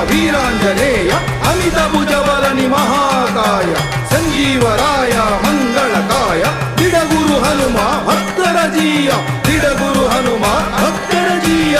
वीरांजनेय अमित भुजबलनि महाकाय संजीवराय मंगलकाय दिडगुरु हनुम भक्तर जीय दिडगुरु हनुम भक्तर जीय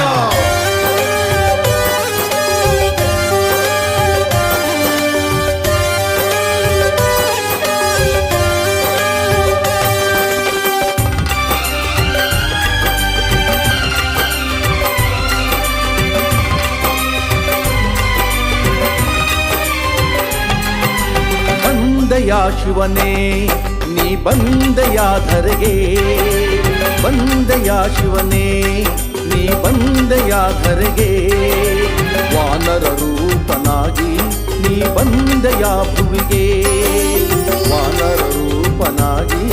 ಬಂದೆಯ ಶಿವನೇ ನೀ ಬಂದೆಯ ಧರೆಗೆ, ಬಂದೆಯ ಶಿವನೇ ನೀ ಬಂದೆಯ ಧರೆಗೆ. ವಾನರ ರೂಪನಾಗಿ ನೀ ಬಂದೆಯ ಭುವಿಗೆ, ವಾನರ ರೂಪನಾಗಿ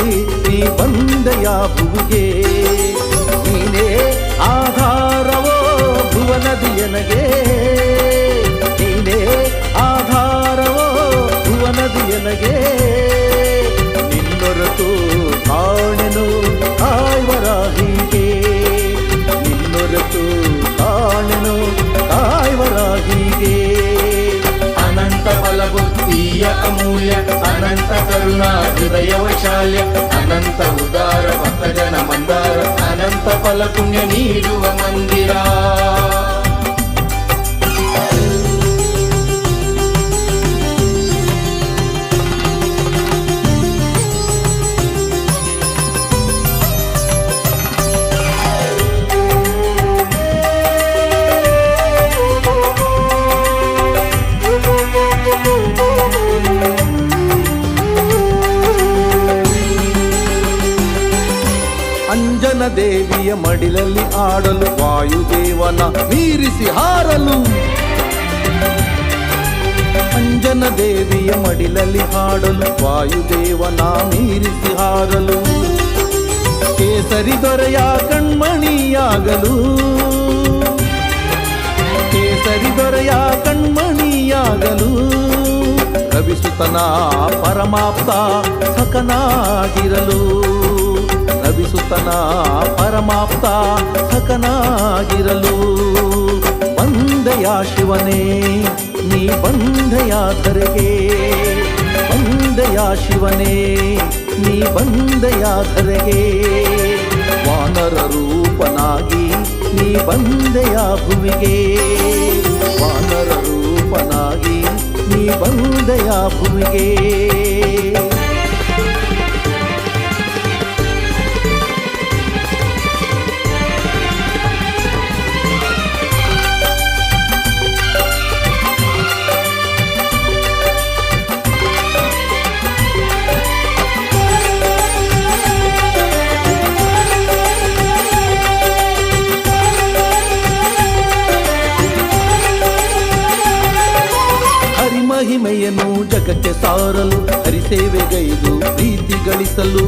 ನೀ ಬಂದೆಯ ಭುವಿಗೆ. ನೀನೇ ಆಧಾರವೋ ಭುವನದಿಯನಗೆ, ನೀನೇ ಆಧಾರವೋ ಭುವನದಿಯನಗೆ. ನಿನ್ನೊರತು ಕಾಣೆನು ಕಾಯ್ವರಾಹಿಗೆ, ನಿನ್ನೊರತು ಕಾಣೆನು ಕಾಯ್ವರಾಹಿಗೆ. ಅನಂತ ಬಲಬುದ್ಧಿಯ ಅಮೂಲ್ಯ, ಅನಂತ ಕರುಣಾ ಹೃದಯ ವೈಶಾಲ್ಯ, ಅನಂತ ಉದಾರ ಭಕ್ತಜನ ಮಂದಾರ, ಅನಂತ ಫಲ ಪುಣ್ಯ ನೀಡುವ ಮಂದಿರ. ಅಂಜನ ದೇವಿಯ ಮಡಿಲಲ್ಲಿ ಆಡಲು, ವಾಯುದೇವನ ಮೀರಿಸಿ ಹಾರಲು. ಅಂಜನ ದೇವಿಯ ಮಡಿಲಲ್ಲಿ ಹಾಡಲು, ವಾಯುದೇವನ ಮೀರಿಸಿ ಹಾರಲು. ಕೇಸರಿ ದೊರೆಯ ಕಣ್ಮಣಿಯಾಗಲು, ಕೇಸರಿ ದೊರೆಯ ಕಣ್ಮಣಿಯಾಗಲು. ರವಿಸುತನ ಪರಮಾಪ್ತ ಸಖನಾಗಿರಲು, ರವಿಸುತನ ಪರಮಾಪ್ತ ಸಖನಾಗಿರಲು. ಬಂದೆಯ ಶಿವನೇ ನೀ ಬಂದೆಯ ಧರೆಗೆ, ಬಂದೆಯ ಶಿವನೇ ನೀ ಬಂದೆಯ ಧರೆಗೆ. ವಾನರ ರೂಪನಾಗಿ ನೀ ಬಂದೆಯ ಭುವಿಗೆ, ವಾನರ ರೂಪನಾಗಿ ನೀ ಬಂದೆಯ ಭುವಿಗೆ. ಮಹಿಮೆಯನ್ನು ಜಗಕ್ಕೆ ಸಾರಲು, ಹರಿಸೇವೆಗೈದು ಪ್ರೀತಿ ಗಳಿಸಲು.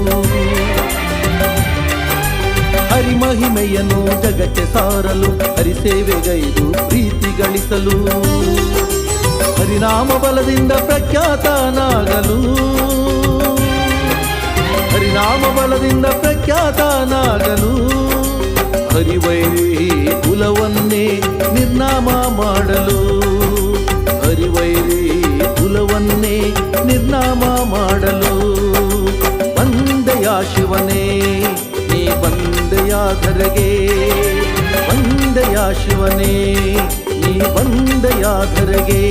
ಹರಿಮಹಿಮೆಯನ್ನು ಜಗಕ್ಕೆ ಸಾರಲು, ಹರಿಸೇವೆಗೈದು ಪ್ರೀತಿ ಗಳಿಸಲು. ಹರಿನಾಮ ಬಲದಿಂದ ಪ್ರಖ್ಯಾತನಾಗಲು, ಹರಿನಾಮ ಬಲದಿಂದ ಪ್ರಖ್ಯಾತನಾಗಲು. ಹರಿವೈರಿ ಕುಲವನ್ನೇ ನಿರ್ನಾಮ ಮಾಡಲು, ಹರಿವೈರಿ ಕುಲವನ್ನೇ ನಿರ್ನಾಮ ಮಾಡಲು. ಬಂದೆಯ ಶಿವನೇ ನೀ ಬಂದೆಯ ಧರೆಗೆ, ಬಂದೆಯ ಶಿವನೇ ನೀ ಬಂದೆಯ ಧರೆಗೆ.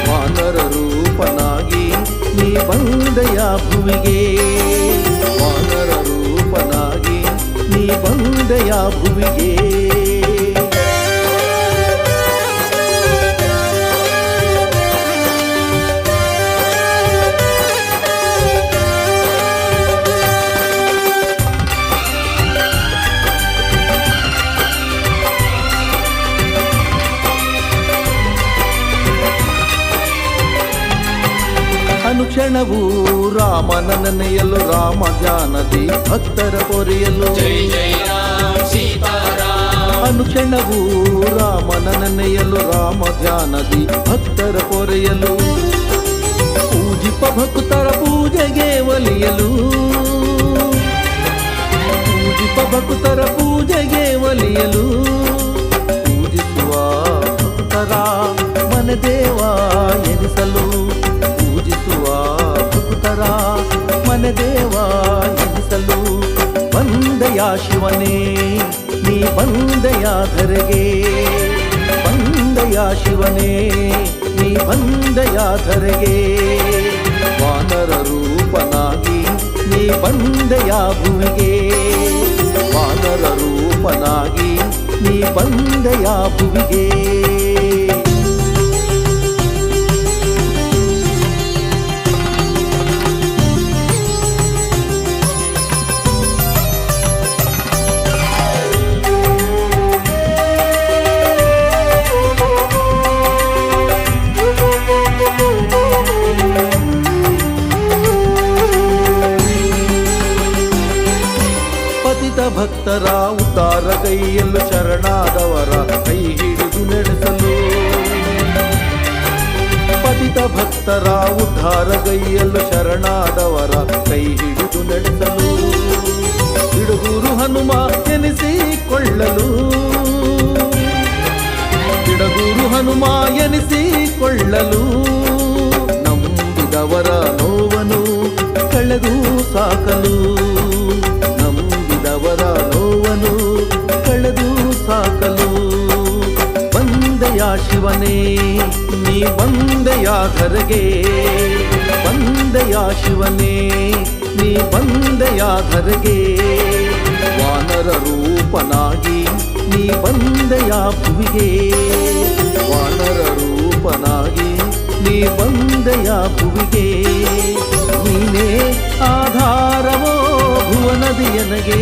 ವಾನರ ರೂಪನಾಗಿ ನೀ ಬಂದೆಯ ಭುವಿಗೆ, ವಾನರ ರೂಪನಾಗಿ ನೀ ಬಂದೆಯ ಭುವಿಗೆ. ಅನುಕ್ಷಣವೂ ರಾಮನ ನೆನೆಯಲು, ರಾಮ ಧ್ಯಾನದಿ ಭಕ್ತರ ಪೊರೆಯಲು. ಜೈ ಜೈ ರಾಮ್ ಸೀತಾರಾಮ್. ಅನುಕ್ಷಣವೂ ರಾಮನ ನೆನೆಯಲು, ರಾಮ ಧ್ಯಾನದಿ ಭಕ್ತರ ಪೊರೆಯಲು. ಪೂಜಿಪ ಭಕ್ತರ ಪೂಜೆಗೆ ಒಲಿಯಲು, ಪೂಜಿಪ ಭಕ್ತರ ಪೂಜೆಗೆ ಒಲಿಯಲು. ಪೂಜಿಸುವ ಭಕ್ತರ ಮನದೇವ ಎನಿಸಲು, ಪೂಜಿಸುವ ಭಕ್ತರ ಮನದೇವ ಎನಿಸಲು. ಬಂದೆಯ ಶಿವನೇ ನೀ ಬಂದೆಯ ಧರೆಗೆ, ಬಂದೆಯ ಶಿವನೇ ನೀ ಬಂದೆಯ ಧರೆಗೆ. ವಾನರ ರೂಪನಾಗಿ ನೀ ಬಂದೆಯ ಭುವಿಗೆ, ವಾನರ ರೂಪನಾಗಿ ನೀ ಬಂದೆಯ ಭುವಿಗೆ. ಕೈಯಲ್ಲೂ ಶರಣಾದವರ ಕೈ ಹಿಡಿದು ನಡೆಸಲು, ಪತಿತ ಭಕ್ತರ ಉದ್ಧಾರಗೈಯಲ್ಲೂ ಶರಣಾದವರ ಕೈ ಹಿಡಿದು ನಡೆಸಲು, ಬಿಡುಗೂರು ಹನುಮ ಎನಿಸಿಕೊಳ್ಳಲು, ಬಿಡಗೂರು ಹನುಮ ಎನಿಸಿಕೊಳ್ಳಲು, ನಂಬಿದವರ ನೋವನ್ನು ಕಳೆದು ಸಾಕಲು, ನಂಬಿದವರ ನೋವನ್ನು ಕಳೆದು ಸಾಕಲು. ಬಂದೆಯ ಶಿವನೇ ನೀ ಬಂದೆಯ ಧರೆಗೆ, ಬಂದೆಯ ಶಿವನೇ ನೀ ಬಂದೆಯ ಧರೆಗೆ, ವಾನರ ರೂಪನಾಗಿ ನೀ ಬಂದೆಯ ಭುವಿಗೆ, ವಾನರ ರೂಪನಾಗಿ ನೀ ಬಂದೆಯ ಭುವಿಗೆ. ನೀನೇ ಆಧಾರವೋ ಭುವನದಿಯನಗೆ,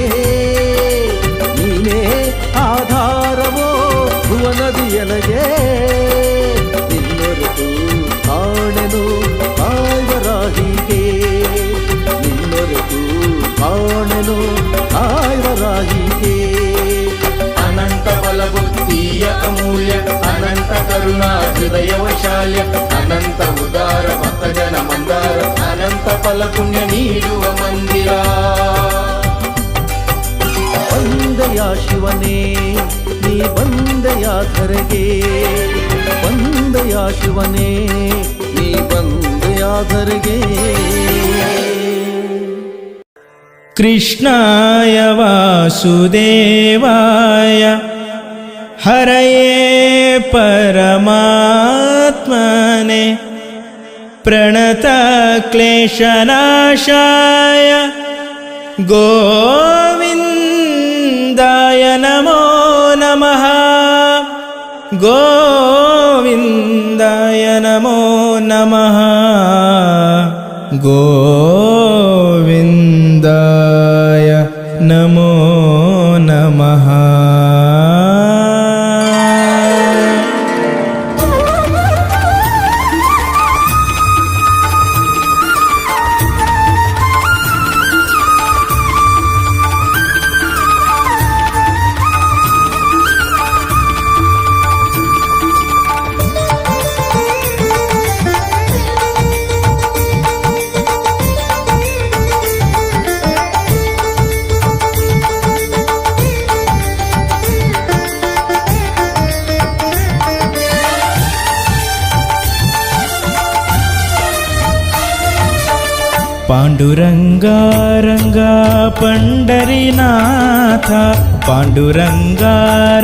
ನೀನೇ ಆಧಾರವೋ ಭುವನದಿಯನಗೆ, ನಿನ್ನೊರೆತು ಕಾಣೆನು ಕಾಯ್ವರಾಹಿಗೆ, ನಿನ್ನೊರೆತು ಕಾಣೆನು ಕಾಯ್ವರಾಹಿಗೆ. ಅನಂತ ಬಲಬುದ್ಧಿಯ ಅಮೂಲ್ಯ, ಅನಂತ ಕರುಣಾ ಹೃದಯ ವೈಶಾಲ್ಯ, ಅನಂತ ಉದಾರ ಭಕ್ತಜನ ಮಂದಾರ, ಅನಂತ ಫಲ ಪುಣ್ಯ ನೀಡುವ ಮಂದಿರ. ಬಂದೆಯ ಶಿವನೇ ನೀ ಬಂದೆಯ ಧರೆಗೆ, ಬಂದೆಯ ಶಿವನೇ ನೀ ಬಂದೆಯ ಧರೆಗೆ. ಕೃಷ್ಣಾಯ ವಾಸುದೇವಾಯ ಹರಯೇ ಪರಮಾತ್ಮನೆ ಪ್ರಣತ ಕ್ಲೇಶನಾಶಾಯ ಗೋವಿಂದಾಯ ನಮೋ ನಮಃ, ಗೋವಿಂದಾಯ ನಮೋ ನಮಃ, ಗೋವಿಂದಾಯ ನಮೋ ನಮಃ. ಪಾಂಡುರಂಗ ರಂಗ ಪಂಡರಿನಾಥ, ಪಾಂಡುರಂಗ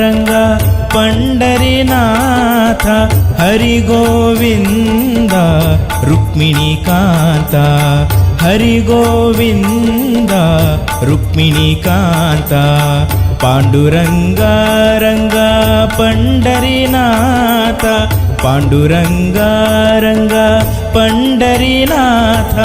ರಂಗ ಪಂಡರಿನಾಥ, ಹರಿ ಗೋವಿಂದ ರುಕ್ಮಿಣಿ ಕಾಂತ, ಹರಿ ಗೋವಿಂದ ರುಕ್ಮಿಣಿ ಕಾಂತ. ಪಾಂಡುರಂಗ ರಂಗ ಪಂಡರಿನಾಥ, ಪಾಂಡುರಂಗ ರಂಗ ಪಂಡರಿನಾಥ.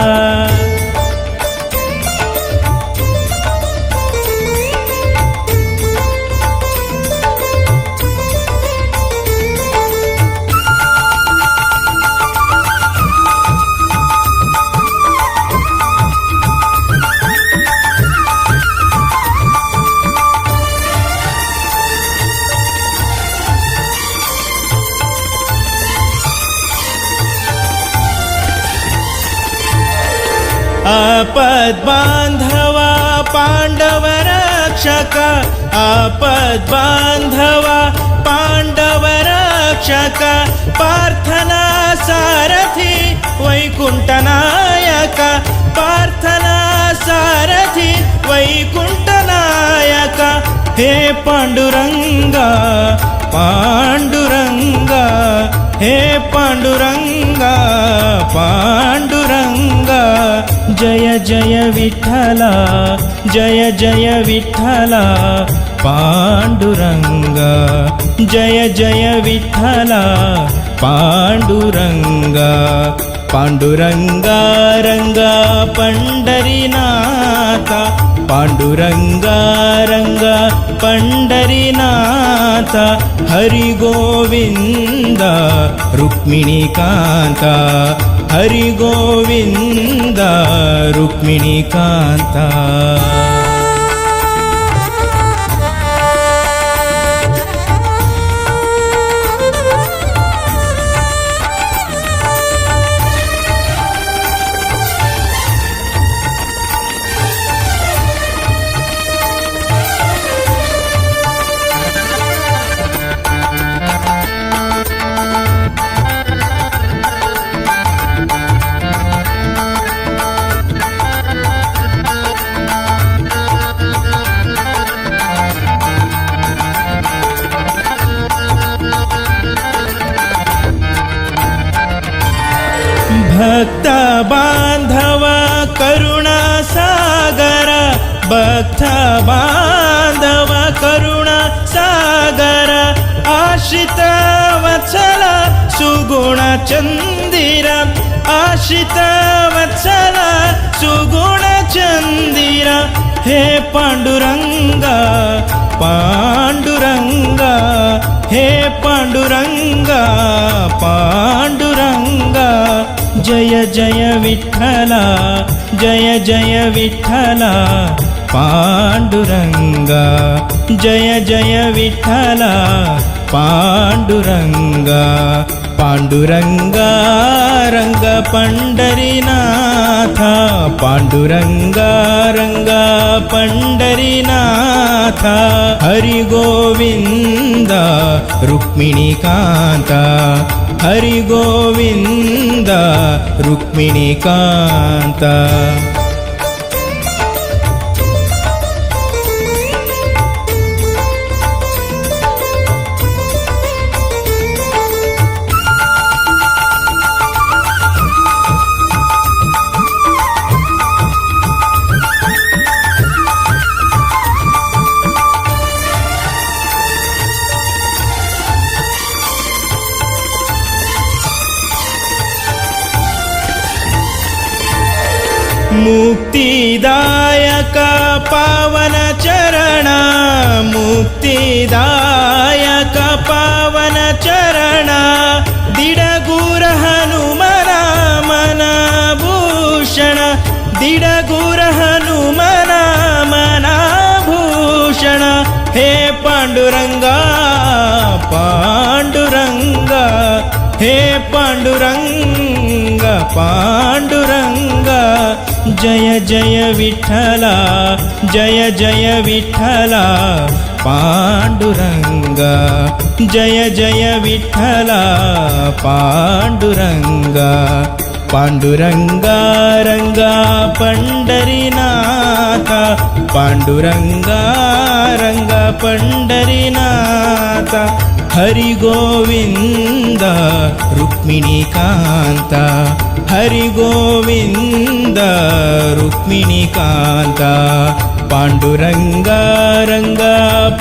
आपद्बांधव पांडव रक्षक, आपद्बांधव पांडव रक्षक, पार्थना सारथी वैकुंठनायक, पार्थना सारथी वैकुंठनायक. हे पांडुरंगा पांडुरंगा, हे पांडुरंगा पांडुरंगा. जय जय विठ्ठला, जय जय विठ्ठला पांडुरंगा, जय जय विठ्ठला पांडुरंगा. पांडुरंगा रंगा पंढरीनाथ, पांडुरंगा रंगा पंढरीनाथ. हरि गोविंद रुक्मिणी कांता, हरि गोविंद रुक्मिणी कांता. ಬಾಂಧವ ಕರುಣಾ ಸಾಗರ ಭಕ್ತ ಬಾಂಧವ ಕರುಣಾ ಸಾಗರ ಆಶ್ರಿತ ವತ್ಸಲ ಸುಗುಣ ಚಂದಿರ ಆಶ್ರಿತ ವತ್ಸಲ ಸುಗುಣ ಚಂದಿರ ಹೇ ಪಾಂಡುರಂಗ ಪಾಂಡುರಂಗ ಹೇ ಪಾಂಡುರಂಗ ಪಾಂಡುರಂಗ ಜಯ ಜಯ ವಿಠಲ ಜಯ ಜಯ ವಿಠಲ ಪಾಂಡುರಂಗ ಜಯ ಜಯ ವಿಠಲ ಪಾಂಡುರಂಗ ಪಾಂಡುರಂಗ ರಂಗ ಪಂಡರಿನಾಥ ಪಾಂಡುರಂಗ ರಂಗ ಪಂಡರಿನಾಥ ಹರಿ ಗೋವಿಂದ ರುಕ್ಮಿಣಿ ಕಾಂತ ಹರಿ ಗೋವಿಂದ ರುಕ್ಮಿಣಿ ಕಾಂತ ಮುಕ್ತಿದಾಯಕ ಪಾವನ ಚರಣ ಮುಕ್ತಿದಾಯಕ ಪಾವನ ಚರಣ ದಿಡಗೂರ ಹನುಮನ ಮನ ಭೂಷಣ ದಿಡಗೂರ ಹನುಮನ ಮನ ಭೂಷಣ ಹೇ ಪಾಂಡುರಂಗ ಪಾಂಡುರಂಗ ಹೇ ಪಾಂಡುರಂಗ ಪಾಂಡುರಂಗ ಜಯ ಜಯ ವಿಠಲ ಜಯ ಜಯ ವಿಠಲ ಪಾಂಡುರಂಗ ಜಯ ಜಯ ವಿಠಲ ಪಾಂಡುರಂಗ ಪಾಂಡುರಂಗ ರಂಗ ಪಂಡರಿನಾಥ ಪಾಂಡುರಂಗ ರಂಗ ಪಂಡರಿನಾಥ ಹರಿ ಗೋವಿಂದ ರುಕ್ಮಿಣಿ ಕಾಂತ ಹರಿ ಗೋವಿಂದ ರುಕ್ಮಿಣಿ ಕಾಂತ ಪಾಂಡುರಂಗ ರಂಗ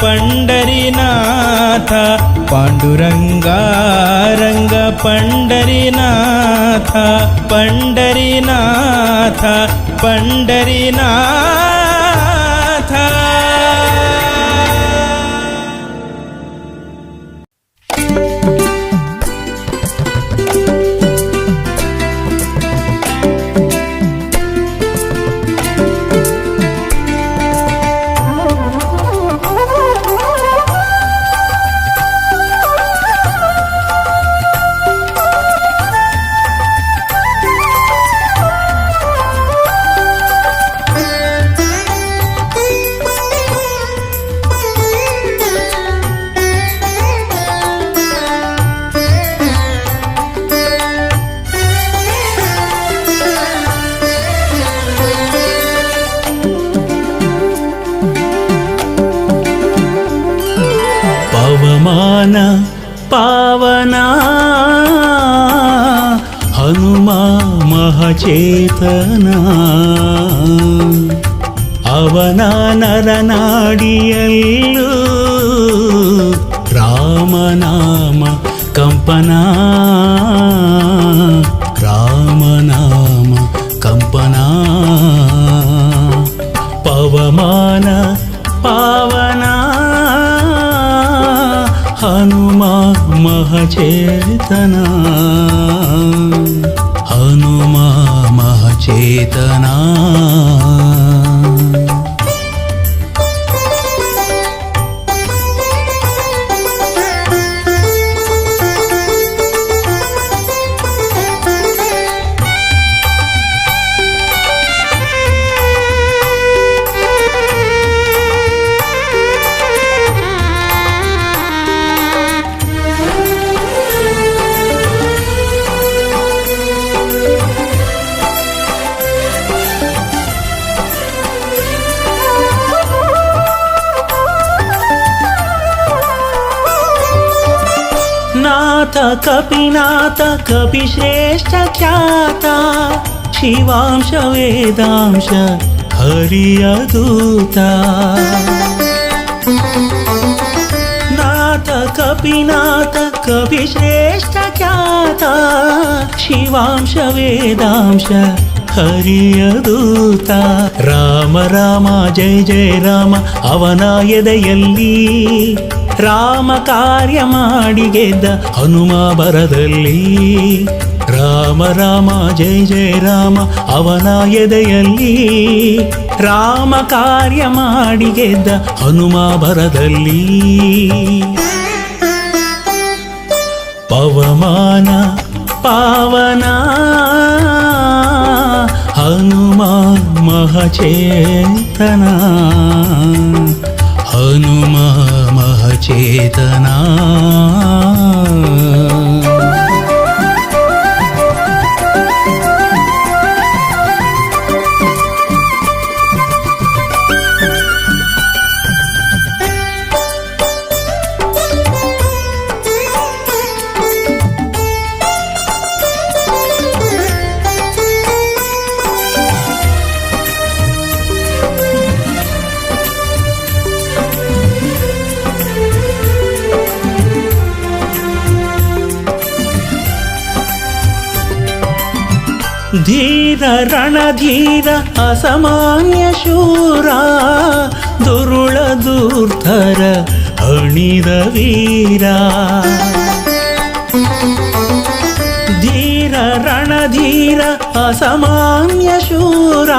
ಪಂಡರಿನಾಥ ಪಾಂಡುರಂಗ ರಂಗ ಪಂಡರಿನಾಥ ಪಂಡರಿನಾಥ ಪಂಡರಿನಾಥ ಪವಮಾನ ಪಾವನ ಹನುಮ ಮಹಚೇತನ ಅವನ ನರನಾಡಿಯಲ್ಲೂ ರಾಮನಾಮ ಕಂಪನ ರಾಮನಾಮ ಕಂಪನ ಪವಮಾನ ಪಾವನ ಹನುಮ ಮಹಚೇತನ ಹನುಮ ಮಹಚೇತನ ನಾಥ ಕಪಿನಾಥ ಕಪಿಶ್ರೇಷ್ಠ ಖ್ಯಾತ ಶಿವಾಂಶ ವೇದಾಂಶ ಹರಿಯ ದೂತ ನಾಥ ಕಪಿನಾಥ ಕವಿಶ್ರೇಷ್ಠ ಖ್ಯಾತ ಶಿವಾಂಶ ವೇದಾಂಶ ಹರಿಯ ದೂತ ರಾಮ ರಾಮ ಜಯ ಜಯ ರಾಮ ಅವನ ಎದೆಯಲ್ಲಿ ರಾಮ ಕಾರ್ಯ ಮಾಡಿ ಗೆದ್ದ ಹನುಮ ಬರದಲ್ಲಿ ರಾಮ ರಾಮ ಜಯ ಜಯ ರಾಮ ಅವನ ಎದೆಯಲ್ಲಿ ರಾಮ ಕಾರ್ಯ ಮಾಡಿ ಗೆದ್ದ ಹನುಮ ಬರದಲ್ಲಿ ಪವಮಾನ ಪಾವನ ಹನುಮ ಮಹಚೇತನ ಹನುಮ ಮಹಚೇತನ ಧೀರ ರಣಧೀರ ಅಸಾಮಾನ್ಯ ಶೂರ ದುರುಳ ದುರ್ಧರ ಅಣಿದ ವೀರ ಧೀರ ರಣಧೀರ ಅಸಾಮಾನ್ಯ ಶೂರ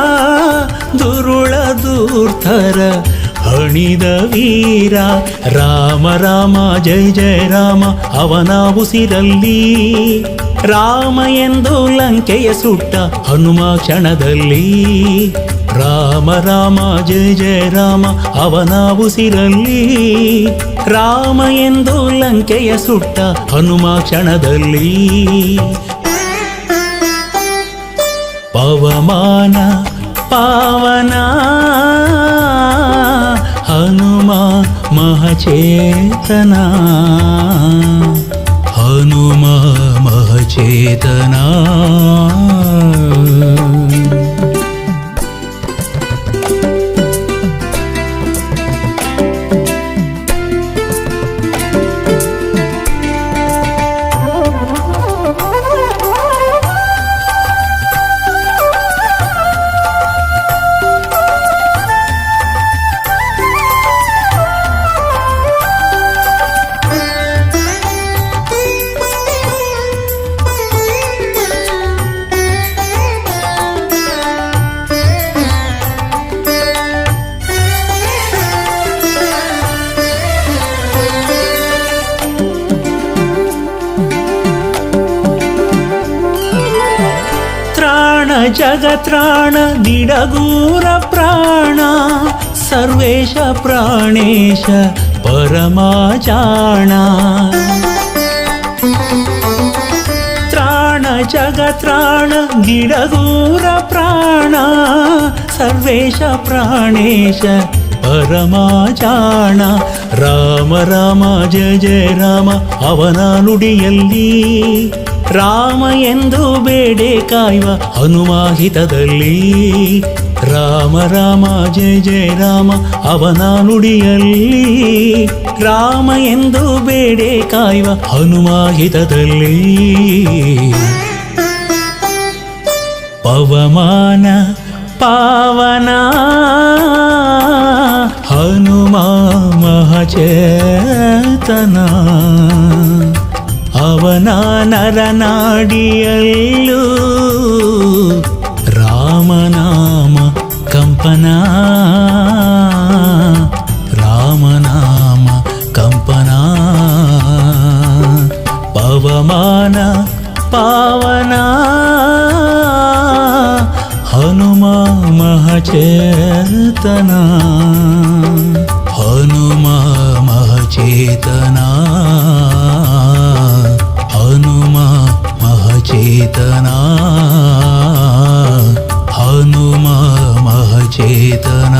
ದುರುಳ ದುರ್ಧರ ಹಣಿದ ವೀರ ರಾಮ ರಾಮ ಜಯ ಜಯ ರಾಮ ಅವನ ಉಸಿರಲ್ಲಿ ರಾಮ ಎಂದು ಲಂಕೆಯ ಸುಟ್ಟ ಹನುಮ ಕ್ಷಣದಲ್ಲಿ ರಾಮ ರಾಮ ಜಯ ಜಯ ರಾಮ ಅವನ ಉಸಿರಲ್ಲಿ ರಾಮ ಎಂದು ಲಂಕೆಯ ಸುಟ್ಟ ಹನುಮ ಕ್ಷಣದಲ್ಲಿ ಪವಮಾನ ಪಾವನ ಹನುಮ ಮಹಚೇತನ ಹನುಮ ಮಹಚೇತನ ಜಗತ್ರಾಣ ದಿಡಗೂರ ಪ್ರಾಣ ಸರ್ವೇಶ ಪ್ರಾಣೇಶ ಪರಮಾಚಾಣ ತ್ರಾಣ ಜಗತ್ರಾಣ ದಿಡಗೂರ ಪ್ರಾಣ ಸರ್ವೇಶ ಪ್ರಾಣೇಶ ಪರಮಾಚಾಣ ರಾಮ ರಾಮ ಜಯ ಜಯ ರಾಮ ಅವನ ನುಡಿಯಲ್ಲಿ ರಾಮ ಎಂದು ಬೇಡೆ ಕಾಯುವ ಹನುಮ ಹಿತದಲ್ಲಿ ರಾಮ ರಾಮ ಜಯ ಜಯ ರಾಮ ಅವನ ನುಡಿಯಲ್ಲಿ ರಾಮ ಎಂದು ಬೇಡೆ ಕಾಯುವ ಹನುಮ ಹಿತದಲ್ಲಿ ಪವಮಾನ ಪಾವನ ಹನುಮ ಮಹಚೇತನ ಅವನ ನರನಾಡಿಯಲ್ಲೂ ರಾಮನಾಮ ಕಂಪನ ರಾಮನಾಮ ಕಂಪನ ಪವಮಾನ ಪಾವನ ಹನುಮ ಮಹಚೇತನ ಹನುಮ ಮಹಚೇತನ ಹನುಮ ಮಹಚೇತನ ಹನುಮ ಮಹಚೇತನ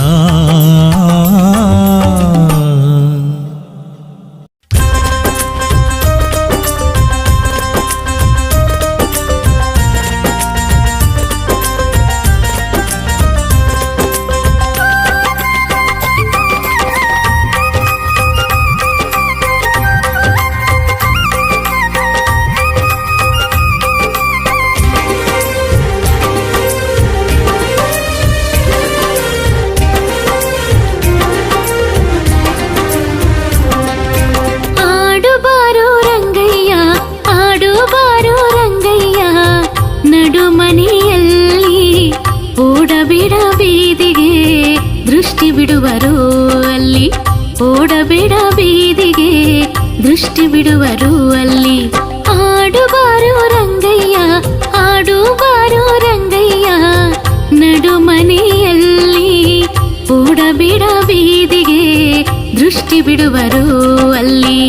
ಬಿಡುವರು ಅಲ್ಲಿ, ಓಡಬೇಡ ಬೀದಿಗೆ ದೃಷ್ಟಿ ಬಿಡುವರು ಅಲ್ಲಿ. ಆಡುಬಾರೋ ರಂಗಯ್ಯ, ಆಡುಬಾರೋ ರಂಗಯ್ಯ, ನಡುಮನೆಯಲ್ಲಿ ಓಡಬೇಡ ಬೀದಿಗೆ ದೃಷ್ಟಿ ಬಿಡುವರು ಅಲ್ಲಿ.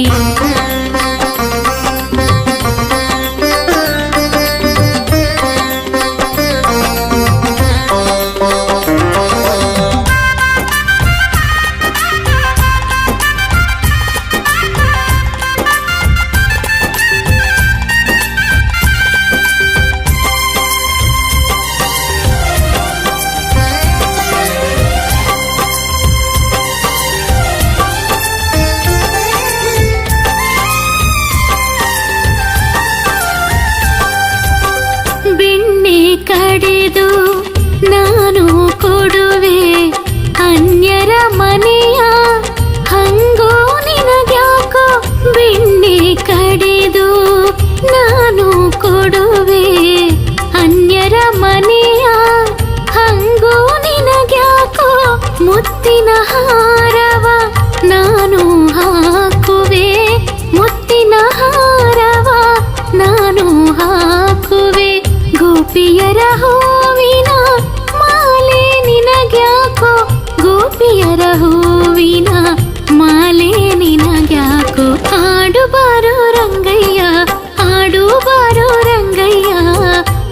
ಬೆಣ್ಣೆ ಕಡೆದು ನಾನು ಕೊಡುವೆ ಅನ್ಯರ ಮನೆಯ ಹಂಗೋ ನಿನಗ್ಯಾಕೋ. ಬೆಣ್ಣೆ ಕಡೆದು ನಾನು ಕೊಡುವೆ ಅನ್ಯರ ಮನೆಯ ಹಂಗೋ ನಿನಗ್ಯಾಕೋ. ಮುತ್ತಿನ ಹಾರವ ನಾನು ಹಾಕುವೆ, ಮುತ್ತಿನ ಹಾರವ ನಾನು ಹಾಕುವೆ. ಗೋಪಿಯರ ಹೂವಿನ ಮಾಲೆ ನಿನಗ್ಯಾಕೋ, ಗೋಪಿಯರ ಹೂವಿನ ಮಾಲೆ ನಿನಗ್ಯಾಕೋ. ಆಡುಬಾರೋ ರಂಗಯ್ಯ, ಆಡುಬಾರೋ ರಂಗಯ್ಯ,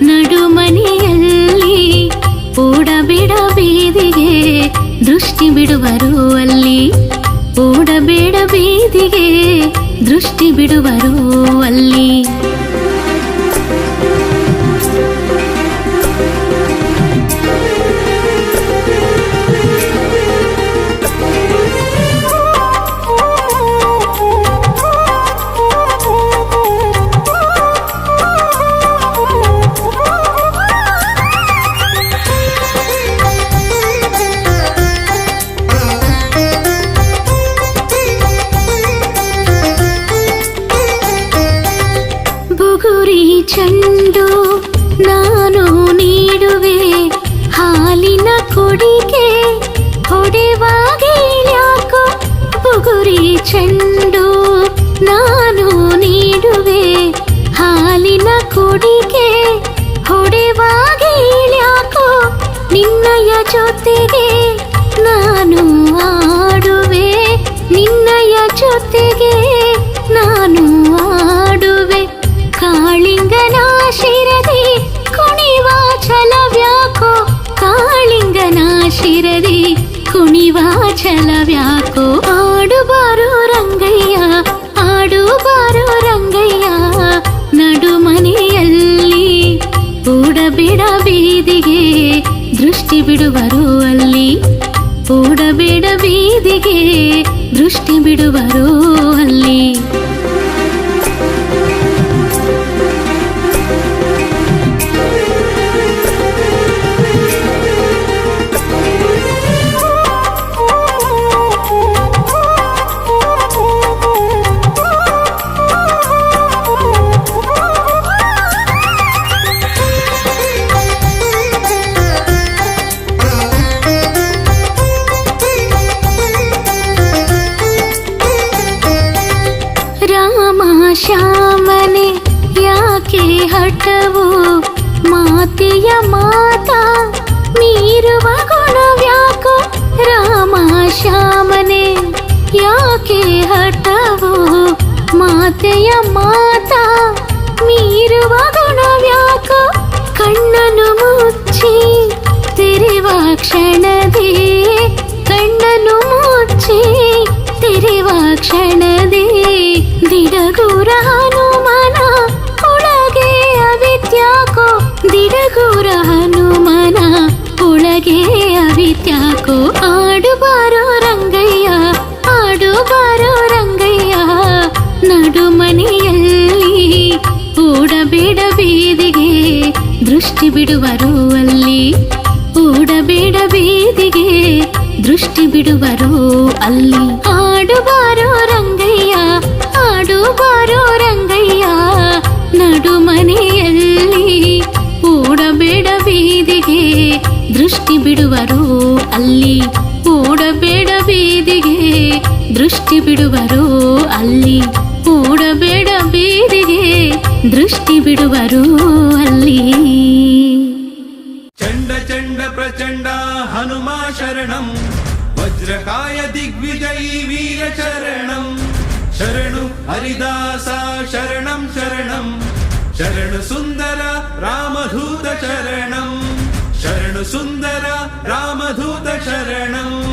ನಡುಮನೆಯಲ್ಲಿ ಓಡಬೇಡ ಬೀದಿಗೆ ದೃಷ್ಟಿ ಬಿಡುವರು ಅಲ್ಲಿ, ಓಡಬೇಡ ಬೀದಿಗೆ ದೃಷ್ಟಿ ಬಿಡುವರು ಅಲ್ಲಿ. ಬುಗುರಿ ಚೆಂಡು ನಾನು ನೀಡುವೆ ಹಾಲಿನ ಕುಡಿಗೆ ಹೊಡೆವಾಗೇಳ್ಯಾಕೋ. ಬುಗುರಿ ಚೆಂಡು ನಾನು ನೀಡುವೆ ಹಾಲಿನ ಕುಡಿಗೆ ಹೊಡೆವಾಗೇಳ್ಯಾಕೋ. ನಿನ್ನಯ ಜೊತೆಗೆ ನಾನು ಆಡುವೆ, ನಿನ್ನಯ ಜೊತೆಗೆ ನಾನು ಆಡುವೆ. ಕಾಳಿಂಗನ ಶಿರದಿ ಕುಣಿವ ಛಲವ್ಯಾಕೋ, ಕಾಳಿಂಗನ ಶಿರದಿ ಕುಣಿವ ಛಲವ್ಯಾಕೋ. ಆಡುಬಾರೋ ರಂಗಯ್ಯ, ಆಡುಬಾರೋ ರಂಗಯ್ಯ, ನಡುಮನೆಯಲ್ಲಿ ಓಡಬೇಡ ಬೀದಿಗೆ ದೃಷ್ಟಿ ಬಿಡುವರು ಅಲ್ಲಿ, ಓಡಬೇಡ ಬೀದಿಗೆ ದೃಷ್ಟಿ ಬಿಡುವರು ಅಲ್ಲಿ. ಶ್ಯಾಮನೆ ಯಾಕೆ ಹಠವು, ಮಾತೆಯ ಮಾತಾ ಮೀರುವ ಗುಣವ್ಯಾಕೋ. ರಾಮ ಶ್ಯಾಮನೆ ಯಾಕೆ ಹಠವು, ಮಾತೆಯ ಮಾತಾ ಮೀರುವ ಗುಣವ್ಯಾಕೋ. ಕಣ್ಣನು ಮುಚ್ಚಿ ತೆರೆವ ಕ್ಷಣದೇ, ಕಣ್ಣನು ಮುಚ್ಚಿ ತೆರೆವ ಕ್ಷಣದೇ ದಿಡಗುರ ಹನುಮನ ಒಳಗೆ ಅವಿತ್ಯಾಕೋ. ದಿಡಗುರ ಹನುಮನ ಒಳಗೆ ಅವಿತ್ಯಾಕೋ. ಆಡುಬಾರೋ ರಂಗಯ್ಯ, ಆಡುಬಾರೋ ರಂಗಯ್ಯ, ನಡುಮನೆಯಲ್ಲಿ ಓಡಬೇಡ ಬೀದಿಗೆ ದೃಷ್ಟಿ ಬಿಡುವರು ಅಲ್ಲಿ, ಓಡಬೇಡ ಬೀದಿಗೆ ದೃಷ್ಟಿ ಬಿಡುವರು ಅಲ್ಲಿ. ಆಡುಬಾರೋ ರಂಗಯ್ಯ, ಆಡುಬಾರೋ ರಂಗಯ್ಯ, ನಡುಮನೆಯಲ್ಲಿ ಓಡಬೇಡ ಬೀದಿಗೆ ದೃಷ್ಟಿ ಬಿಡುವರು ಅಲ್ಲಿ, ಓಡಬೇಡ ದೃಷ್ಟಿ ಬಿಡುವರೋ ಅಲ್ಲಿ ಕೂಡಬೇಡ ಬೀದಿಗೆ ದೃಷ್ಟಿ ಬಿಡುವರೋ ಅಲ್ಲಿ. ಚಂಡ ಚಂಡ ಪ್ರಚಂಡ ಹನುಮ ಶರಣಂ, ವಜ್ರಕಾಯ ದಿಗ್ವಿಜಯೀ ವೀರ ಶರಣಂ. ಶರಣು ಹರಿದಾಸ ಶರಣಂ ಶರಣಂ, ಶರಣು ಸುಂದರ ರಾಮಧೂತ ಶರಣಂ, ಶರಣು ಸುಂದರ ರಾಮಧೂತ ಶರಣಂ.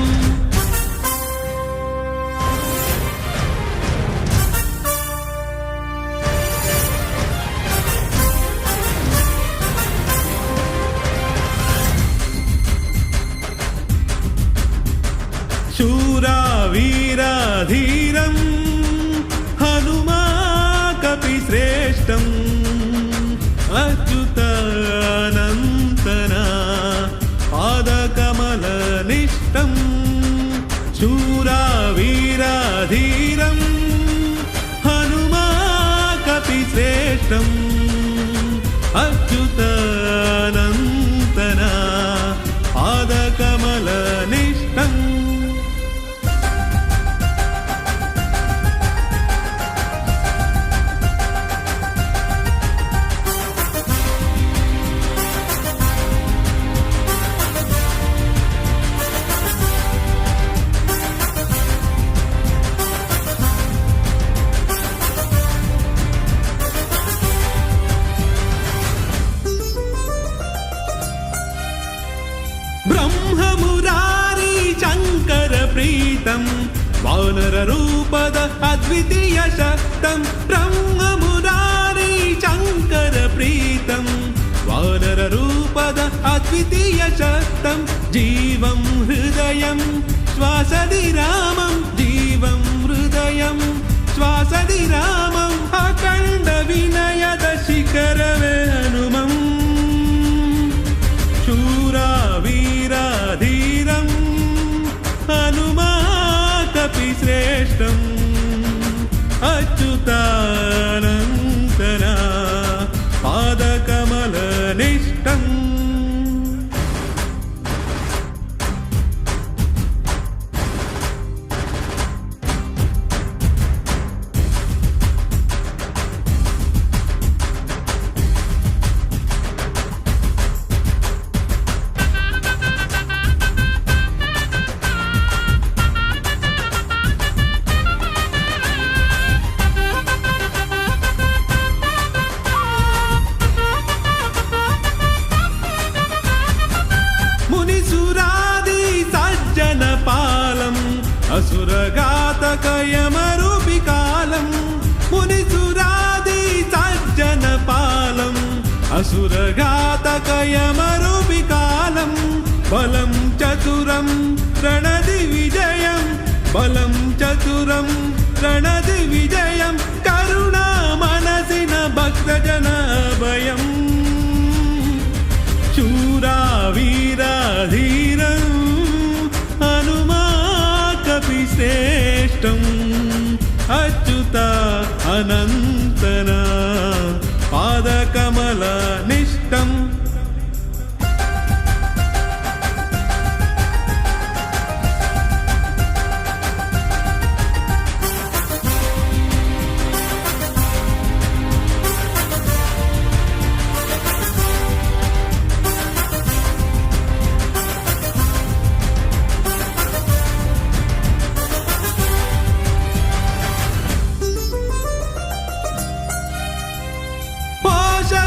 शूरा वीरा धीरं हनुमा कपिश्रेष्ठम् अच्युतानन्तना पादकमलनिष्ठम्. शूरा वीरा धीरं हनुमा कपिश्रेष्ठम् अच्युतानन्तना पादकमलनिष्ठम्. ब्रह्ममुरारी शङ्कर प्रीतं वानर रूपद अद्वितीय शक्तं. ब्रह्ममुरारी शङ्कर प्रीतं वानर रूपद अद्वितीय शक्तं. जीवं हृदयं श्वासदि रामं, जीवं हृदयं श्वासदि रामम्. अखण्ड विनयद शिखरवे हनुमम्. शूरा वीरा धीरं हनुमा कपिश्रेष्ठम् अच्युतानन्तना पादकमलनिष्ठम्. असुरघातकयमरूपिकालं. मुनिसुरादि सज्जनपालम् असुरघातकयमरूपिकालं. बलं चतुरं रणदिविजयं, बलं चतुरं रणदिविजयं. करुणा मनसिन भक्तजन भयम्. शूरा वीरा धीरं हनुमा कपिश्रेष्ठम् अच्युता अनन्तना पादकमलनिष्ठम्.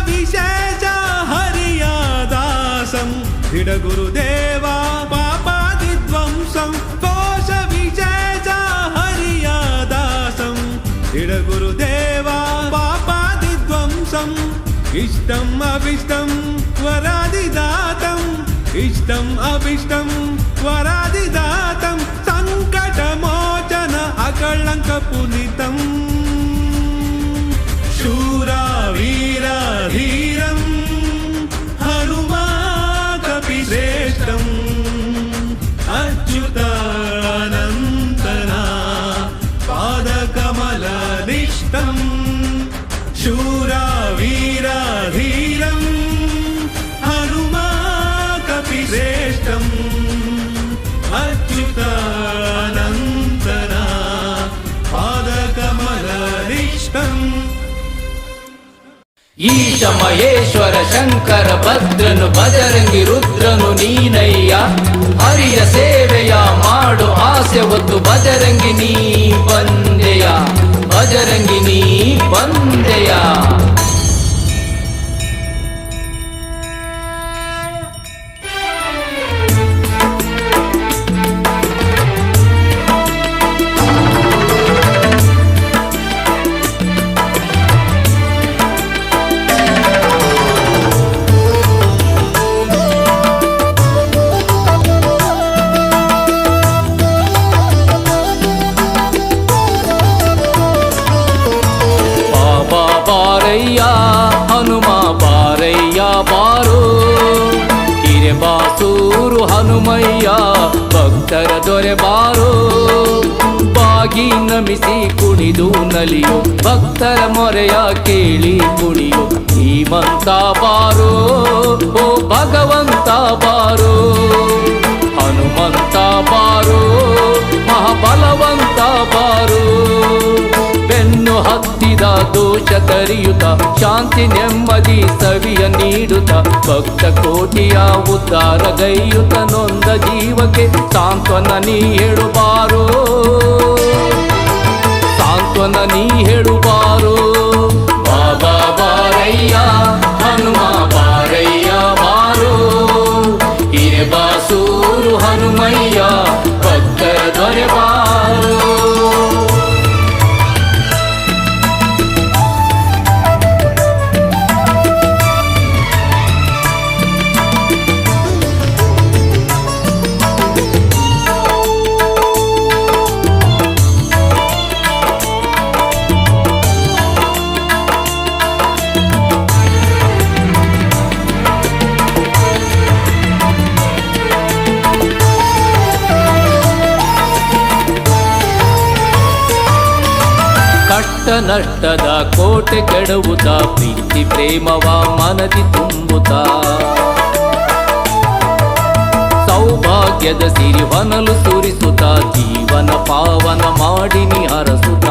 विशेष हरियादासं दृढगुरुदेवा पापादिध्वंसं. कोश विशेष हरियादासं दृढगुरुदेवा पापादिध्वंसम्. इष्टम् अभिष्टं वरादिदातम्, इष्टम् अभिष्टं वरादिदातं. सङ्कटमोचन अकलङ्कपुनितम्. शूरा वीरा धीरं हनुमा कपिश्रेष्ठम् अच्युतानन्तना पादकमलनिष्ठम्. शूरा वीरा धीरं हनुमा कपिश्रेष्ठम् अच्युतानन्तना ಈಶ ಮಹೇಶ್ವರ ಶಂಕರ ಭದ್ರನು ಬಜರಂಗಿ ರುದ್ರನು ನೀನಯ್ಯ, ಹರಿಯ ಸೇವೆಯ ಮಾಡು ಆಸೆ ಹೊತ್ತು ಬಜರಂಗಿ ನೀ ಬಂದೆಯ, ಬಜರಂಗಿ ನೀ ಬಂದೆಯ. ಹನುಮ ಬಾರಯ್ಯ ಬಾರೋ, ಹಿರೇಬಾಸೂರು ಹನುಮಯ್ಯ ಭಕ್ತರ ದೊರೆ ಬಾರೋ. ಬಾಗಿ ನಮಿಸಿ ಕುಣಿದು ನಲಿಯೋ ಭಕ್ತರ ಮೊರೆಯ ಕೇಳಿ ಕುಣಿಯೋ ಧೀಮಂತ ಬಾರೋ, ಓ ಭಗವಂತ ಬಾರೋ. ಹನುಮಂತ ಬಾರೋ, ಮಹಾಬಲವಂತ ಬಾರೋ. ಬೆನ್ನು ಹತ್ತಿದ ದೋಷ ತರಿಯುತ್ತ ಶಾಂತಿ ನೆಮ್ಮದಿ ಸವಿಯ ನೀಡುತ್ತ ಭಕ್ತ ಕೋಟಿಯ ಉದ್ಧಾರಗೈಯುತ್ತ ನೊಂದ ಜೀವಕ್ಕೆ ಸಾಂತ್ವನ ನೀ ಹೇಳುಬಾರೋ, ಸಾಂತ್ವನ ನೀ ಹೇಳುಬಾರೋ. ಬಾಬಾ ಬಾರಯ್ಯ ಹನುಮ ಬಾರಯ್ಯ ಬಾರೋ, ಹಿರೇಬಾಸೂರು ಹನುಮಯ್ಯ ಭಕ್ತರ ದೊರೆ ಬಾರೋ. ಕಷ್ಟ ನಷ್ಟದ ಕೋಟೆ ಕೆಡವುತ್ತ ಪ್ರೀತಿ ಪ್ರೇಮವ ಮನದಿ ತುಂಬುತ್ತ ಸೌಭಾಗ್ಯದ ಸಿರಿ ಹೊನಲು ಸುರಿಸುತ್ತ ಜೀವನ ಪಾವನ ಮಾಡಿನಿ ಹರಸುತ್ತ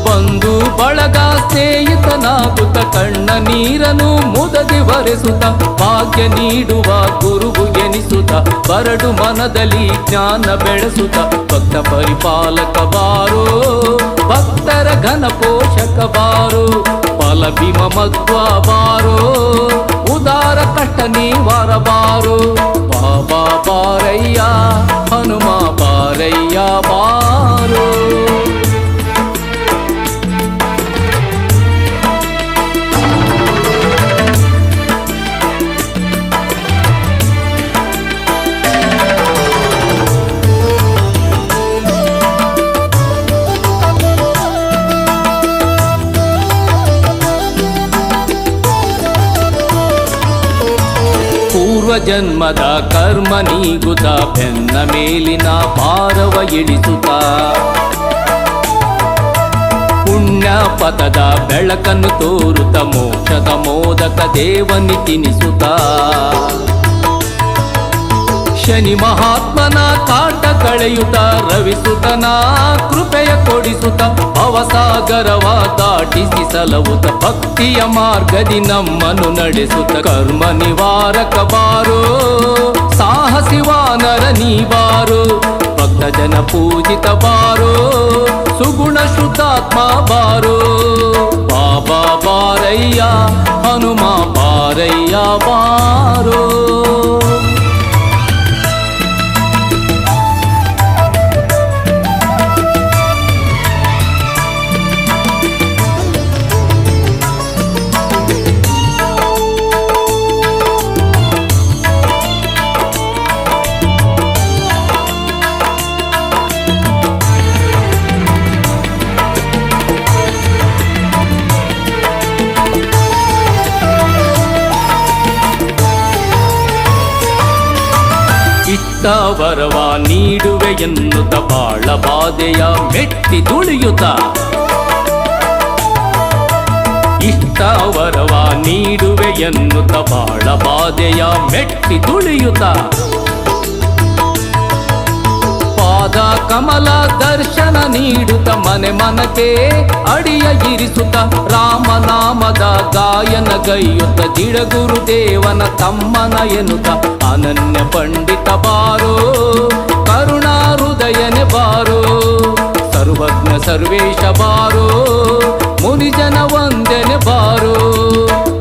ಬಂಧು ಬಳಗ ಸ್ನೇಹಿತನಾಗುತ್ತ ಕಣ್ಣ ನೀರನು ಮುದದಿ ವರೆಸುತ್ತ ಭಾಗ್ಯ ನೀಡುವ ಗುರುವು ಎನಿಸುತ್ತ ಬರಡು ಮನದಲ್ಲಿ ಜ್ಞಾನ ಬೆಳೆಸುತ್ತ ಭಕ್ತ ಪರಿಪಾಲಕ ಬಾರೋ, ಭಕ್ತರ ಘನ ಪೋಷಕ ಬಾರೋ. ಫಲ ಭೀಮ ಮಧ್ವ ಬಾರೋ, ಉದಾರ ಕಷ್ಟ ನಿವಾರ ಬಾರೋ. ಬಾಬಾ ಬಾರಯ್ಯ ಹನುಮ ಬಾರಯ್ಯ ಬಾರೋ. ಜನ್ಮದ ಕರ್ಮ ನೀಗುತ್ತ ಬೆನ್ನ ಮೇಲಿನ ಭಾರವ ಇಳಿಸುತ್ತ ಪುಣ್ಯ ಪಥದ ಬೆಳಕನ್ನು ತೋರುತ್ತ ಮೋಕ್ಷದ ಮೋದಕ ದೇವನಿ ತಿನಿಸುತ್ತ ಶನಿ ಮಹಾತ್ಮನ ಕಾಟ ಕಳೆಯುತ್ತ ರವಿಸುತನ ಕೃಪೆಯ ಕೊಡಿಸುತ್ತ ಭವಸಾಗರವ ದಾಟಿಸಿ ಸಲವುತ್ತ ಭಕ್ತಿಯ ಮಾರ್ಗದಿ ನಮ್ಮನ್ನು ನಡೆಸುತ್ತ ಕರ್ಮ ನಿವಾರಕ ಬಾರೋ, ಸಾಹಸಿ ವಾನರ ನೀ ಬಾರೋ. ಭಕ್ತ ಜನ ಪೂಜಿತ ಬಾರೋ, ಸುಗುಣ ಶುದ್ಧಾತ್ಮ ಬಾರೋ. ಬಾಬಾ ಬಾರಯ್ಯ ಹನುಮ ಬಾರಯ್ಯ ಬಾರೋ. ವರವ ನೀಡುವೆ ಎನ್ನುತ್ತ ಬಾಳ ಬಾಧೆಯ ಮೆಟ್ಟಿ ದುಳಿಯುತ್ತ ಇಷ್ಟ ವರವ ನೀಡುವೆ ಎನ್ನುತ್ತ ಬಾಳ ಬಾಧೆಯ ಮೆಟ್ಟಿ ದುಳಿಯುತ್ತ ಪಾದ ಪಾದ ಕಮಲ ದರ್ಶನ ನೀಡುತ್ತ ಮನೆ ಮನಕ್ಕೆ ಅಡಿಯ ಇರಿಸುತ್ತ ರಾಮನಾಮದ ಗಾಯನ ಗೈಯುತ್ತ ದಿಡಗುರುದೇವನ ತಮ್ಮನ ಎನ್ನುತ್ತ ಅನನ್ಯ ಪಂಡಿತ ಬಾರೋ ಕರುಣಾ ಹೃದಯನೆ ಬಾರೋ ಸರ್ವಜ್ಞ ಸರ್ವೇಶ ಬಾರೋ ಮುನಿಜನ ವಂದನೆ ಬಾರೋ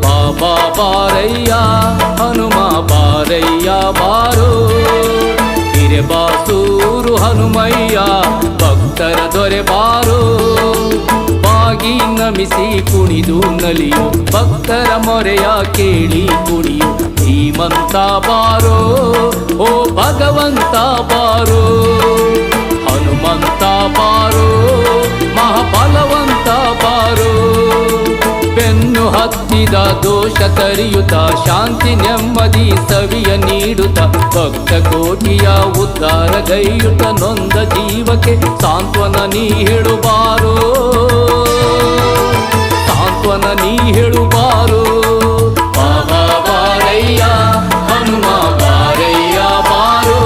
ಬಾಬಾ ಬಾರಯ್ಯ ಹನುಮ ಬಾರಯ್ಯ ಬಾರೋ ಬಾಸೂರು ಹನುಮಯ್ಯ ಭಕ್ತರ ದೊರೆ ಬಾರೋ ಬಾಗಿ ನಮಿಸಿ ಕುಣಿದು ನಲಿಯು ಭಕ್ತರ ಮೊರೆಯ ಕೇಳಿ ಕುಣಿಯು ಧೀಮಂತ ಬಾರೋ ಓ ಭಗವಂತ ಬಾರೋ ಹನುಮಂತ ಬಾರೋ ಮಹಾಬಲವಂತ ಬಾರೋ ಬೆನ್ನು ಹತ್ತಿದ ದೋಷ ತರಿಯುತ್ತ ಶಾಂತಿ ನೆಮ್ಮದಿ ಸವಿಯ ನೀಡುತ್ತ ಭಕ್ತ ಕೋಟಿಯ ಉದ್ಧಾರ ಗೈಯುತ್ತ ನೊಂದ ಜೀವಕ್ಕೆ ಸಾಂತ್ವನ ನೀ ಹೇಳುಬಾರೋ ಸಾಂತ್ವನ ನೀ ಹೇಳುಬಾರೋ ಬಾಬಾ ಬಾರಯ್ಯ ಹನುಮ ಬಾರಯ್ಯ ಬಾರೋ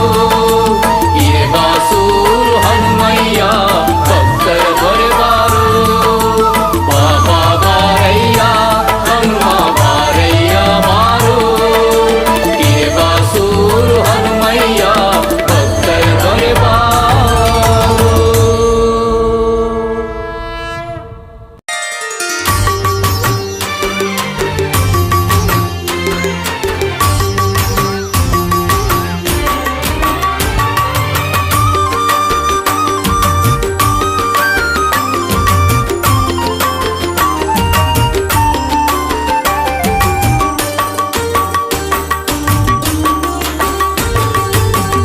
ಹಿರೇ ಬಾಸೂರು ಹನುಮಯ್ಯ ಭಕ್ತರ ದೊರೆ ಬಾರೋ ಬಾಬಾ ಬಾರಯ್ಯ ಹನುಮ ಬಾರಯ್ಯ ಬಾರೋ ಹಿರೇ ಬಾಸೂರು ಹನುಮಯ್ಯ ಭಕ್ತರ ದೊರೆ ಬಾರೋ.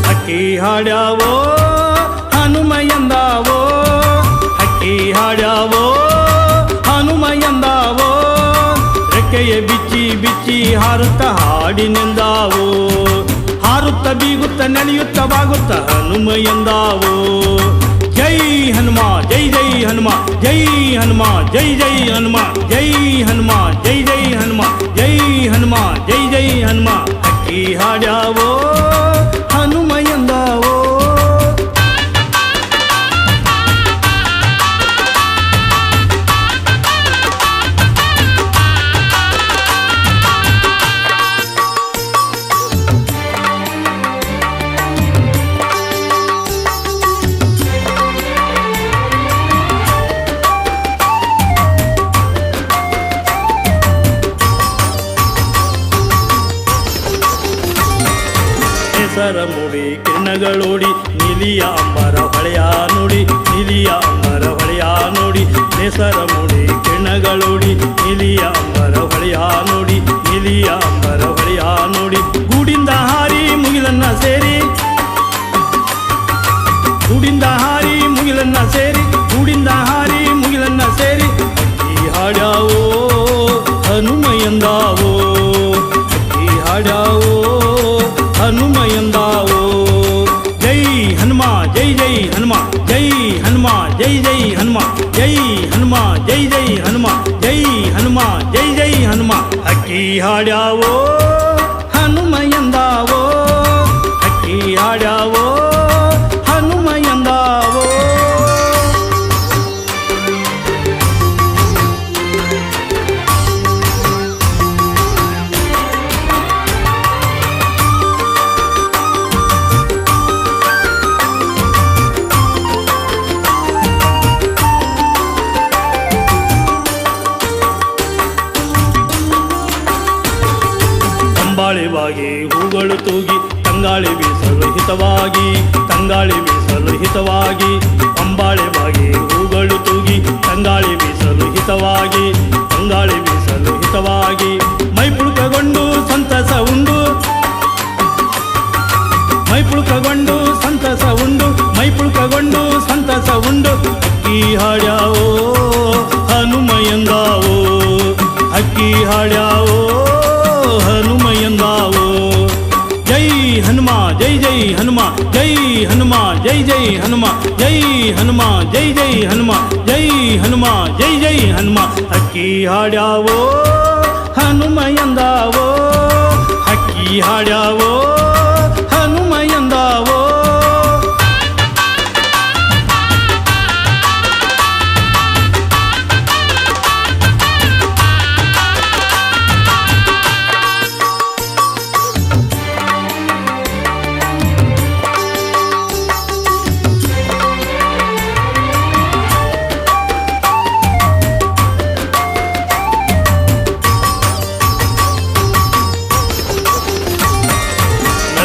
ಹಕ್ಕಿ ಹಾಡ್ಯಾವೋ ಹನುಮ ಎಂದಾವೋ ಹಕ್ಕಿ ಹಾಡ್ಯಾವೋ ಹನುಮ ಎಂದಾವೋ ರೆಕ್ಕೆಯ ಬಿಚ್ಚಿ ಬಿಚ್ಚಿ ಹಾರುತ್ತ ಹಾಡಿನೆಂದಾವೋ ಹಾರುತ್ತ ಬೀಗುತ್ತ ನಡೆಯುತ್ತ ಬಾಗುತ್ತ ಹನುಮ ಎಂದಾವೋ ಜೈ ಹನುಮ ಜೈ ಜೈ ಹನುಮ ಜೈ ಹನುಮ ಜೈ ಜೈ ಹನುಮ ಜೈ ಹನುಮ ಜೈ ಜೈ ಹನುಮ ಜೈ ಹನುಮ ಜೈ ಜೈ ಹನುಮ ಹಕ್ಕಿ ಹಾಡ್ಯಾವೋ ಹನುಮ ಎಂದಾವೋ ಹೆಸರ ಮೂಡಿ ಕಿರಣಗಳೋಡಿ ನೀಲಿಯ ಅಂಬರ ಹೊಳೆಯ ನುಡಿ ನೀಲಿಯ ಅಂಬರ ಹೊಳೆಯ ನುಡಿ ಹೆಸರ ಮೂಡಿ ಕಿರಣಗಳೋಡಿ ನೀಲಿಯ ಅಂಬರ ಹೊಳೆಯ ನುಡಿ ನೀಲಿಯ ಅಂಬರ ಹೊಳೆಯ ನುಡಿ ಗೂಡಿಂದ ಹಾರಿ ಮುಗಿಲನ್ನ ಸೇರಿ ಗೂಡಿಂದ ಹಾರಿ ಮುಗಿಲನ್ನ ಸೇರಿ ಗೂಡಿಂದ ಹಾರಿ ಮುಗಿಲನ್ನ ಸೇರಿ ಹಕ್ಕಿ ಹಾಡ್ಯಾವೋ ಹನುಮ ಎಂದಾವೋ ಹಕ್ಕಿ ಹಾಡ್ಯಾವೋ ಹನುಮ ಎಂದಾವೋ ಜೈ ಹನುಮ ಜೈ ಜೈ ಹನುಮ ಜೈ ಹನುಮ ಜೈ ಜೈ ಹನುಮ ಜೈ ಹನುಮ ಜೈ ಜೈ ಹನುಮ ಜೈ ಹನುಮ ಜೈ ಜೈ ಹನುಮ ಹಕ್ಕಿ ಹಾಡ್ಯಾವೋ ಹನುಮ ಎಂದಾವೋ ಹಕ್ಕಿ ಹಾಡ್ಯಾವೋ ಹನುಮ ಎಂದಾವೋ ತಂಗಾಳಿವಾಗಿ ಹೂಗಳು ತೂಗಿ ತಂಗಾಳಿ ಬೀಸಲು ಹಿತವಾಗಿ ತಂಗಾಳಿ ಬೀಸಲು ಹಿತವಾಗಿ ಅಂಬಾಳಿವಾಗಿ ಹೂಗಳು ತೂಗಿ ತಂಗಾಳಿ ಬೀಸಲು ಹಿತವಾಗಿ ತಂಗಾಳಿ ಬೀಸಲು ಹಿತವಾಗಿ ಮೈ ಪುಳುಕಗೊಂಡು ಸಂತಸ ಉಂಡು ಮೈ ಪುಳುಕಗೊಂಡು ಸಂತಸ ಉಂಡು ಮೈ ಪುಳುಕಗೊಂಡು ಸಂತಸ ಉಂಡು ಹಕ್ಕಿ ಹಾಡ್ಯಾವೋ ಹನುಮ ಎಂದಾವೋ ಹಕ್ಕಿ ಹಾಡ್ಯಾವೋ ಹನುಮ ಎಂದಾವೋ ಜೈ ಹನುಮ ಜೈ ಜೈ ಹನುಮ ಜೈ ಹನುಮ ಜೈ ಜೈ ಹನುಮ ಜೈ ಹನುಮ ಜೈ ಜೈ ಹನುಮ ಜೈ ಹನುಮ ಜೈ ಜೈ ಹನುಮ ಹಕ್ಕಿ ಹಾಡ್ಯಾವೋ ಹನುಮ ಎಂದಾವೋ ಹಕ್ಕಿ ಹಾಡ್ಯಾವೋ ಹನುಮ ಎಂದಾವೋ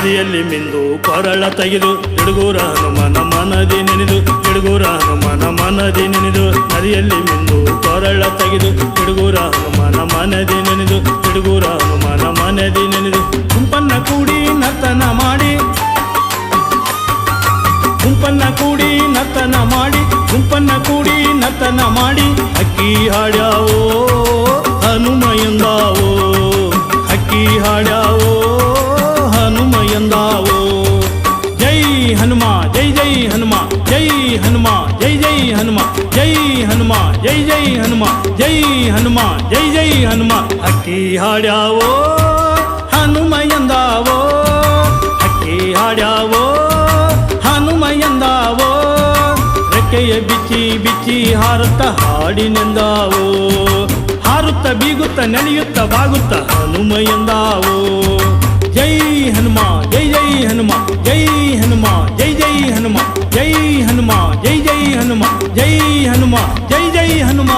ನದಿಯಲ್ಲಿ ಮಿಂದು ಕೊರಳ ತೆಗೆದು ತಿಡುಗೂರ ಹನುಮನ ಮನದಿ ನೆನೆದು ತಿಡುಗೂರ ಹನುಮನ ಮನದಿ ನೆನೆದು ನದಿಯಲ್ಲಿ ಮಿಂದು ಕೊರಳ ತೆಗೆದು ತಿಡುಗೂರ ಹನುಮನ ಮನದಿ ನೆನೆದು ತಿಡುಗೂರ ಹನುಮನ ಮನದಿ ನೆನೆದು ಗುಂಪನ್ನ ಕೂಡಿ ನರ್ತನ ಮಾಡಿ ಗುಂಪನ್ನ ಕೂಡಿ ನರ್ತನ ಮಾಡಿ ಗುಂಪನ್ನ ಕೂಡಿ ನರ್ತನ ಮಾಡಿ ಅಕ್ಕಿ ಹಾಡ್ಯಾವೋ ಹನುಮ ಎಂದಾವೋ ಅಕ್ಕಿ ಹಾಡ್ಯಾವೋ ಹನುಮ ಎಂದಾವೋ ಜೈ ಹನುಮ ಜೈ ಜೈ ಹನುಮ ಜೈ ಹನುಮ ಜೈ ಜೈ ಹನುಮ ಜೈ ಹನುಮ ಜೈ ಜೈ ಹನುಮ ಜೈ ಹನುಮ ಜೈ ಜೈ ಹನುಮ ಅಕ್ಕಿ ಹಾಡ್ಯಾವೋ ಹನುಮ ಎಂದಾವೋ ಅಕ್ಕಿ ಹಾಡ್ಯಾವೋ ಹನುಮ ಎಂದಾವೋ ರೆಕ್ಕೆಯ ಬಿಚ್ಚಿ ಬಿಚ್ಚಿ ಹಾರುತ್ತ ಹಾಡಿನೆಂದಾವೋ ಹಾರುತ್ತ ಬೀಗುತ್ತ ನೆನೆಯುತ್ತ ಬಾಗುತ್ತ ಹನುಮ ಎಂದಾವೋ ಜೈ ಹನುಮ ಜೈ ಜೈ ಹನುಮ ಜೈ ಹನುಮ ಜೈ ಜೈ ಹನುಮ ಜೈ ಹನುಮ ಜೈ ಜೈ ಹನುಮ ಜೈ ಹನುಮ ಜೈ ಜೈ ಹನುಮ